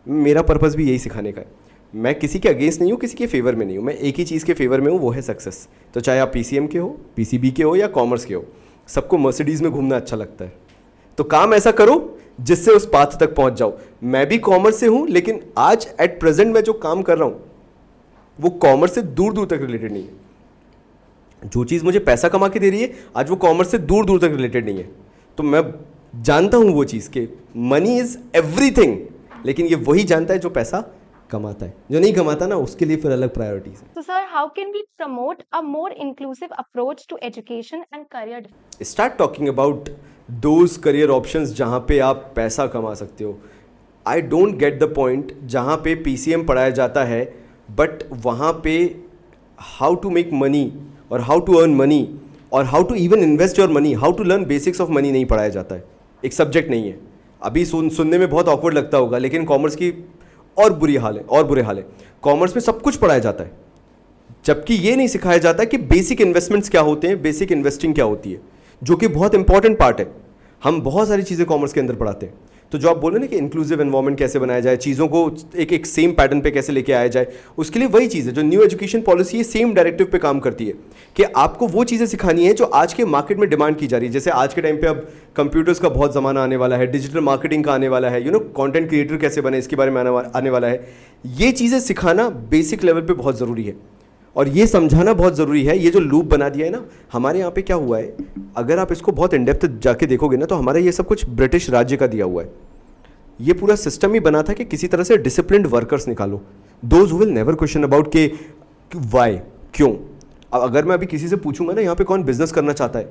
मेरा पर्पज़ भी यही सिखाने का है। मैं किसी के अगेंस्ट नहीं हूँ, किसी के फेवर में नहीं हूँ, मैं एक ही चीज़ के फेवर में हूँ, वो है सक्सेस। तो चाहे आप PCM के हो, PCB के हो या कॉमर्स के हो, सबको मर्सिडीज़ में घूमना अच्छा लगता है। तो काम ऐसा करो जिससे उस पाथ तक पहुँच जाओ। मैं भी कॉमर्स से हूँ, लेकिन आज एट प्रेजेंट मैं जो काम कर रहा हूँ वो कॉमर्स से दूर दूर तक रिलेटेड नहीं है। जो चीज़ मुझे पैसा कमा के दे रही है आज वो कॉमर्स से दूर दूर तक रिलेटेड नहीं है। तो मैं जानता हूँ वो चीज़ के मनी इज़ एवरीथिंग, लेकिन ये वही जानता है जो पैसा कमाता है। जो नहीं कमाता ना, उसके लिए फिर अलग प्रायोरिटीज है। So sir, how can we promote a more inclusive approach to education and career development? Start talking about those career options जहाँ पे आप पैसा कमा सकते हो। I don't get the point जहाँ पे PCM पढ़ाया जाता है बट वहाँ पे हाउ टू मेक मनी और हाउ टू अर्न मनी और how to even invest your money, how to learn basics of money नहीं पढ़ाया जाता है। एक सब्जेक्ट नहीं है। अभी सुनने में बहुत ऑकवर्ड लगता होगा, लेकिन कॉमर्स की और बुरी हाल है, और बुरे हाल है। कॉमर्स में सब कुछ पढ़ाया जाता है, जबकि ये नहीं सिखाया जाता कि बेसिक इन्वेस्टमेंट्स क्या होते हैं, बेसिक इन्वेस्टिंग क्या होती है, जो कि बहुत इंपॉर्टेंट पार्ट है। हम बहुत सारी चीज़ें कॉमर्स के अंदर पढ़ाते हैं। तो जो आप बोल रहे हैं ना कि इंक्लूसिव एनवायरनमेंट कैसे बनाया जाए, चीज़ों को एक सेम पैटर्न पे कैसे लेके आया जाए, उसके लिए वही चीज़ है जो न्यू एजुकेशन पॉलिसी है, सेम डायरेक्टिव पे काम करती है कि आपको वो चीज़ें सिखानी है जो आज के मार्केट में डिमांड की जा रही है। जैसे आज के टाइम पे अब कंप्यूटर्स का बहुत ज़माना आने वाला है, डिजिटल मार्केटिंग का आने वाला है, कंटेंट क्रिएटर कैसे बने इसके बारे में आने वाला है। ये चीज़ें सिखाना बेसिक लेवल पर बहुत ज़रूरी है और ये समझाना बहुत ज़रूरी है। ये जो लूप बना दिया है ना हमारे यहाँ पे, क्या हुआ है, अगर आप इसको बहुत इनडेप्थ जाके देखोगे ना तो हमारा ये सब कुछ ब्रिटिश राज्य का दिया हुआ है। ये पूरा सिस्टम ही बना था कि किसी तरह से डिसिप्लिन्ड वर्कर्स निकालो, those who will never question about के वाई, क्यों। अब अगर मैं अभी किसी से पूछूंगा ना यहाँ पे कौन बिजनेस करना चाहता है,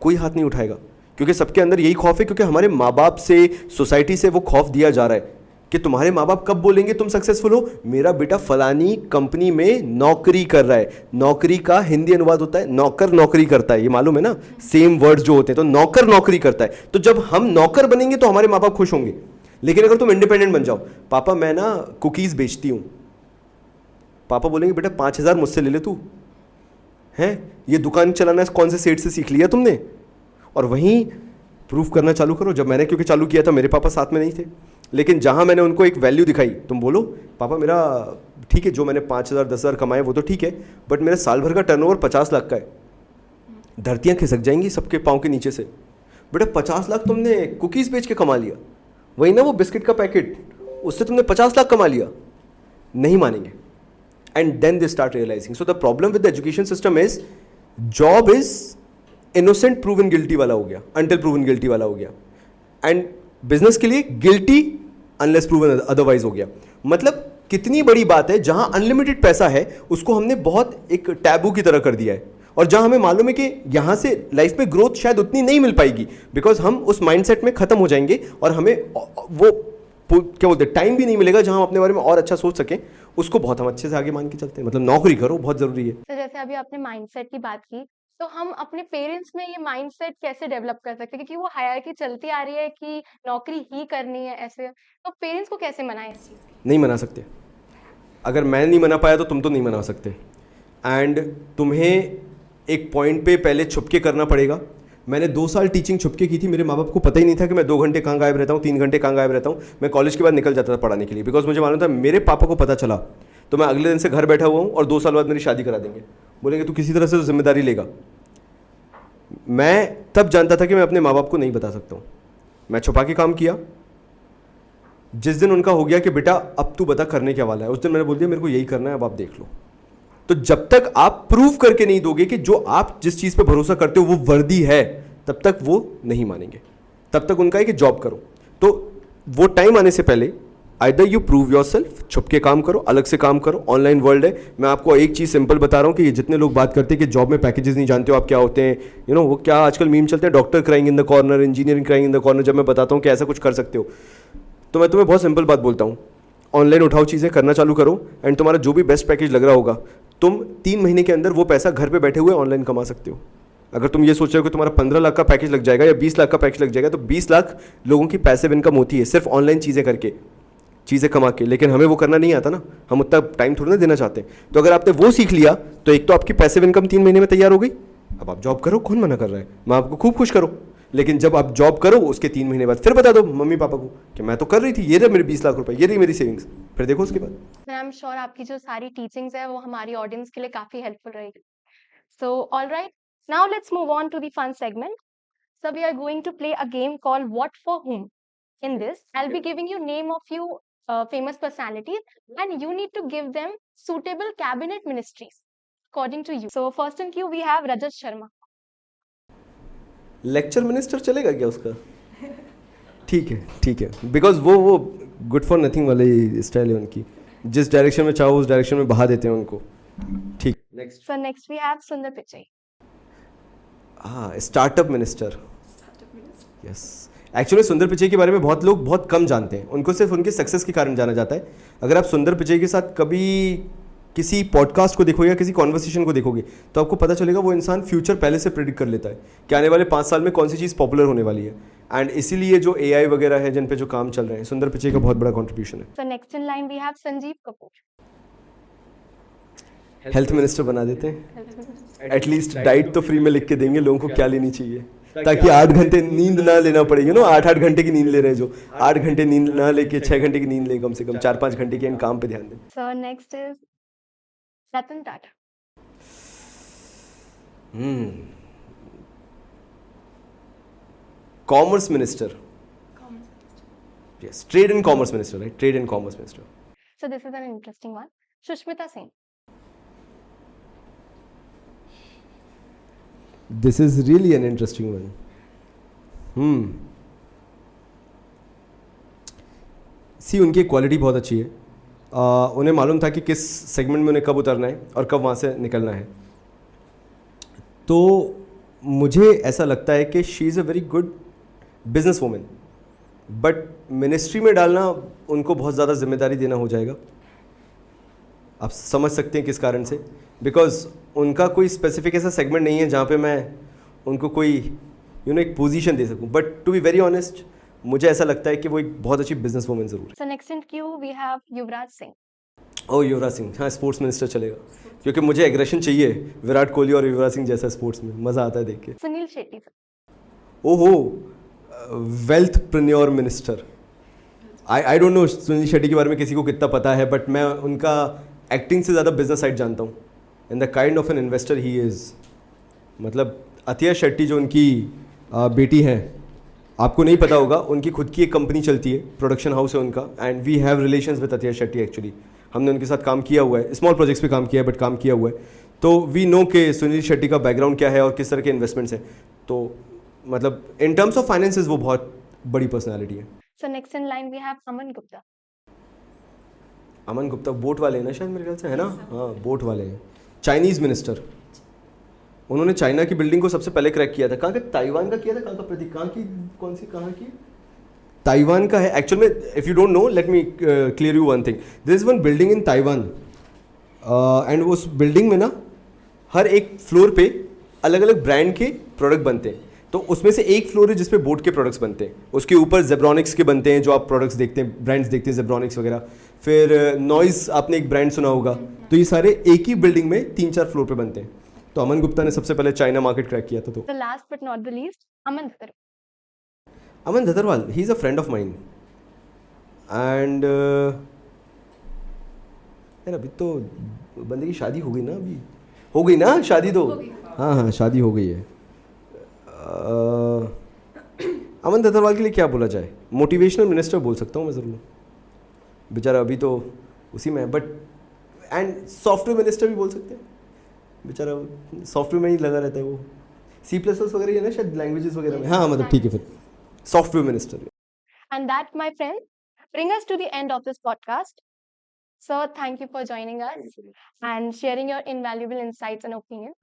कोई हाथ नहीं उठाएगा, क्योंकि सबके अंदर यही खौफ है, क्योंकि हमारे माँ बाप से, सोसाइटी से वो खौफ दिया जा रहा है कि तुम्हारे माँ बाप कब बोलेंगे तुम सक्सेसफुल हो, मेरा बेटा फलानी कंपनी में नौकरी कर रहा है। नौकरी का हिंदी अनुवाद होता है नौकर नौकरी करता है, ये मालूम है ना, सेम वर्ड्स जो होते हैं। तो नौकर नौकरी करता है, तो जब हम नौकर बनेंगे तो हमारे माँ बाप खुश होंगे। लेकिन अगर तुम इंडिपेंडेंट बन जाओ, पापा मैं ना कुकीज़ बेचती हूँ, पापा बोलेंगे बेटा 5,000 मुझसे ले ले तू, हैं ये दुकान चलाना कौन से सेठ से सीख लिया तुमने, और वहीं प्रूफ करना चालू करो। जब मैंने क्योंकि चालू किया था मेरे पापा साथ में नहीं थे, लेकिन जहाँ मैंने उनको एक वैल्यू दिखाई, तुम बोलो पापा मेरा ठीक है जो मैंने 5,000 10,000 कमाए वो तो ठीक है, बट मेरा साल भर का टर्नओवर 50 लाख का है, धरतियाँ खिसक जाएंगी सबके पाँव के नीचे से। बेटा 50 लाख तुमने कुकीज़ बेच के कमा लिया, वही ना वो बिस्किट का पैकेट, उससे तुमने 50 लाख कमा लिया, नहीं मानेंगे। And then they start realizing. So the problem with the education system is job is innocent proven guilty वाला हो गया, अनटिल प्रूवन गिल्टी वाला हो गया, एंड बिजनेस के लिए गिल्टी अनलेस प्रूवन अदरवाइज हो गया। मतलब कितनी बड़ी बात है, जहां अनलिमिटेड पैसा है उसको हमने बहुत एक टैबू की तरह कर दिया है, और जहां हमें मालूम है कि यहां से लाइफ में ग्रोथ शायद उतनी नहीं मिल पाएगी, बिकॉज हम उस माइंडसेट में खत्म हो जाएंगे और हमें वो क्या बोलते हैं टाइम भी नहीं मिलेगा जहां हम अपने बारे में और अच्छा सोच सकें। उसको बहुत हम अच्छे से आगे मान के चलते हैं। मतलब नौकरी करो, बहुत जरूरी है। तो जैसे अभी आपने माइंडसेट की बात की, तो हम अपने पेरेंट्स में ये माइंडसेट कैसे डेवलप कर सकते हैं, क्योंकि वो हायरार्की चलती आ रही है कि नौकरी ही करनी है ऐसे, तो पेरेंट्स को कैसे मनाएं इस चीज़ की? नहीं मना सकते। अगर मैं नहीं मना पाया तो तुम तो नहीं मना सकते। एंड तुम्हें एक पॉइंट पे पहले छुपके करना पड़ेगा। मैंने 2 साल टीचिंग छुपके की थी, मेरे माँ बाप को पता ही नहीं था कि मैं 2 घंटे कहाँ गायब रहता हूँ, 3 घंटे कहाँ गायब रहता हूँ। मैं कॉलेज के बाद निकल जाता था पढ़ाने के लिए, बिकॉज मुझे मालूम था मेरे पापा को पता चला तो मैं अगले दिन से घर बैठा हुआ हूँ और 2 साल बाद मेरी शादी करा देंगे, बोलेंगे तू किसी तरह से तो जिम्मेदारी लेगा। मैं तब जानता था कि मैं अपने माँ बाप को नहीं बता सकता हूँ। मैं छुपा के काम किया। जिस दिन उनका हो गया कि बेटा अब तू बता करने क्या वाला है, उस दिन मैंने बोल दिया मेरे को यही करना है, अब आप देख लो। तो जब तक आप प्रूव करके नहीं दोगे कि जो आप जिस चीज़ पे भरोसा करते हो वो वर्दी है, तब तक वो नहीं मानेंगे। तब तक उनका है कि जॉब करो। तो वो टाइम आने से पहले आइदर यू प्रूव योरसेल्फ, छुप के काम करो, अलग से काम करो। ऑनलाइन वर्ल्ड है। मैं आपको एक चीज़ सिंपल बता रहा हूँ कि ये जितने लोग बात करते हैं कि जॉब में पैकेजेस नहीं जानते हो आप क्या होते हैं, वो क्या आजकल मीम चलते हैं, doctor crying in the corner, engineering crying in the corner. जब मैं बताता हूँ कि ऐसा कुछ कर सकते हो, तो मैं तुम्हें बहुत सिंपल बात बोलता हूँ, ऑनलाइन उठाओ, चीज़ें करना चालू करो, एंड तुम्हारा जो भी बेस्ट पैकेज लग रहा होगा तुम 3 महीने के अंदर वो पैसा घर पे बैठे हुए ऑनलाइन कमा सकते हो। अगर तुम ये सोच रहे हो कि तुम्हारा 15 लाख का पैकेज लग जाएगा या 20 लाख का पैकेज लग जाएगा, तो 20 लाख लोगों की पैसिव इनकम होती है सिर्फ ऑनलाइन चीज़ें करके, चीज़ें कमा के। लेकिन हमें वो करना नहीं आता ना, हम उतना टाइम थोड़ी ना देना चाहते। तो अगर आपने वो सीख लिया तो एक तो आपकी पैसिव इनकम 3 महीने में तैयार हो गई। अब आप जॉब करो, कौन मना कर रहा है, मैं आपको खूब खुश करो। लेकिन जब आप जॉब करो उसके 3 महीने बाद फिर बता दो मम्मी पापा को कि मैं तो कर रही थी, ये रहे मेरे 20 लाख रुपए, ये रही मेरी सेविंग्स, फिर देखो उसके बाद। आई एम श्योर आपकी जो सारी टीचिंग्स है वो हमारी ऑडियंस के लिए काफी हेल्पफुल रहेगी। So alright, now let's move on to the fun segment. So we are going to play a game called What for Whom. In this, I'll be giving you name of few famous personalities, and you need to give them suitable cabinet ministries according to you. So first in queue we have Rajat Sharma. Lecture minister चलेगा क्या उसका? ठीक है, ठीक है, बिकॉज वो गुड फॉर नथिंग वाली स्टाइल है उनकी, जिस डायरेक्शन में चाहो उस डायरेक्शन में बहा देते हैं उनको। ठीक, next. So next we have Sundar Pichai. हाँ, स्टार्टअप मिनिस्टर। यस, एक्चुअली सुंदर पिचई के बारे में बहुत लोग बहुत कम जानते हैं, उनको सिर्फ उनके सक्सेस के कारण जाना जाता है। अगर आप सुंदर पिचई के साथ कभी किसी पॉडकास्ट को देखोगे या किसी कॉन्वर्सेशन को देखोगे तो आपको पता चलेगा वो इंसान फ्यूचर पहले से प्रेडिक्ट कर लेता है कि आने वाले 5 साल में कौन सी चीज़ पॉपुलर होने वाली है। एंड इसीलिए जो AI वगैरह है जिन पे जो काम चल रहे हैं, सुंदर पिचई का बहुत बड़ा कॉन्ट्रीब्यूशन है। So next in line we have Sanjeev Kapoor. Health minister बना देते हैं, एटलीस्ट डाइट तो फ्री में लिख के देंगे लोगों को क्या लेनी चाहिए, ताकि 8 घंटे नींद ना लेना पड़े। 8-8 घंटे की नींद ले रहे हैं जो, 8 घंटे नींद ना लेके 6 घंटे की नींद ले, कम से कम 4-5 घंटे के इन काम पे ध्यान दें। So next is Ratan Tata. Commerce minister, yes, trade and commerce minister, right, trade and commerce minister. So this is an interesting one. Sushmita Sen. This is really an interesting one. See, उनकी क्वालिटी बहुत अच्छी है। उन्हें मालूम था कि किस सेगमेंट में उन्हें कब उतरना है और कब वहाँ से निकलना है। तो मुझे ऐसा लगता है कि she is a very good business women, but ministry में डालना उनको बहुत ज़्यादा जिम्मेदारी देना हो जाएगा। आप समझ सकते हैं किस कारण से, बिकॉज उनका कोई स्पेसिफिक ऐसा सेगमेंट नहीं है जहाँ पे मैं उनको कोई एक पोजीशन दे सकूं। But to be very honest, मुझे ऐसा लगता है कि वो एक बहुत अच्छी बिजनेस वूमेन ज़रूर है। So next in queue we have Yuvraj Singh. ओ, युवराज सिंह, हाँ, स्पोर्ट्स मिनिस्टर चलेगा, क्योंकि मुझे एग्रेशन चाहिए विराट कोहली और युवराज सिंह जैसा स्पोर्ट्स में, मज़ा आता है देख के। Sunil Shetty sir. ओहो, wealthpreneur minister. I don't know Sunil Shetty के बारे में किसी को कितना पता है, बट मैं उनका एक्टिंग से ज़्यादा बिजनेस साइड जानता हूँ, and the kind of an investor he is. मतलब अतिया शेट्टी जो उनकी बेटी है, आपको नहीं पता होगा, उनकी खुद की एक कंपनी चलती है, प्रोडक्शन हाउस है उनका, and we have relations with Atiya Shetty. Actually हमने उनके साथ काम किया हुआ है, स्मॉल प्रोजेक्ट्स पे काम किया है, बट काम किया हुआ है। तो वी नो कि सुनील शेट्टी का बैकग्राउंड क्या है और किस तरह के इन्वेस्टमेंट्स हैं। तो मतलब इन टर्म्स ऑफ फाइनेंसेस वो बहुत बड़ी पर्सनैलिटी है। So next in line we have Aman Gupta. Aman Gupta boat वाले हैं ना शायद, मेरे ख्याल से, है ना? हाँ, बोट वाले हैं। चाइनीज़ मिनिस्टर, उन्होंने चाइना की बिल्डिंग को सबसे पहले क्रैक किया था। कहाँ का? ताइवान का किया था। कहाँ का प्रतीक? कहाँ की? कौन सी? कहाँ की? ताइवान का है एक्चुअल में। If you don't know, let me clear you one thing. This is one building in Taiwan, and उस बिल्डिंग में ना हर एक फ्लोर पे अलग अलग ब्रांड के प्रोडक्ट बनते हैं। तो उसमें से एक फ्लोर है जिसपे बोट के प्रोडक्ट्स बनते हैं, उसके ऊपर जेब्रॉनिक्स के बनते हैं, जो आप प्रोडक्ट्स देखते हैं, ब्रांड्स देखते हैं, जेब्रॉनिक्स वगैरह। फिर नॉइज़, आपने एक ब्रांड सुना होगा। तो ये सारे एक ही बिल्डिंग में 3-4 फ्लोर पे बनते हैं। तो अमन गुप्ता ने सबसे पहले चाइना मार्केट क्रैक किया था। तो The last but not the least, Aman Dhattar. Aman Dhatarwal, he is a friend of mine, and यार अभी तो बंदे की शादी हो गई ना, अभी हो गई ना शादी तो, हाँ हाँ शादी हो गई है। अमन धतरवाल के लिए क्या बोला जाए? मोटिवेशनल मिनिस्टर बोल सकता हूँ मैं ज़रूर, बेचारा अभी तो उसी में है। बट एंड सॉफ्टवेयर मिनिस्टर भी बोल सकते हैं, बेचारा सॉफ्टवेयर में ही लगा रहता है वो। C++ वगैरह है ना शायद, लैंग्वेजेस वगैरह में। हाँ मतलब ठीक है, फिर software minister. And that, my friend, bring us to the end of this podcast. So thank you for joining us and sharing your invaluable insights and opinions.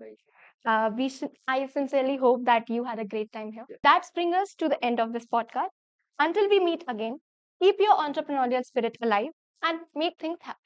I sincerely hope that you had a great time here. That brings us to the end of this podcast. Until we meet again, keep your entrepreneurial spirit alive and make things happen.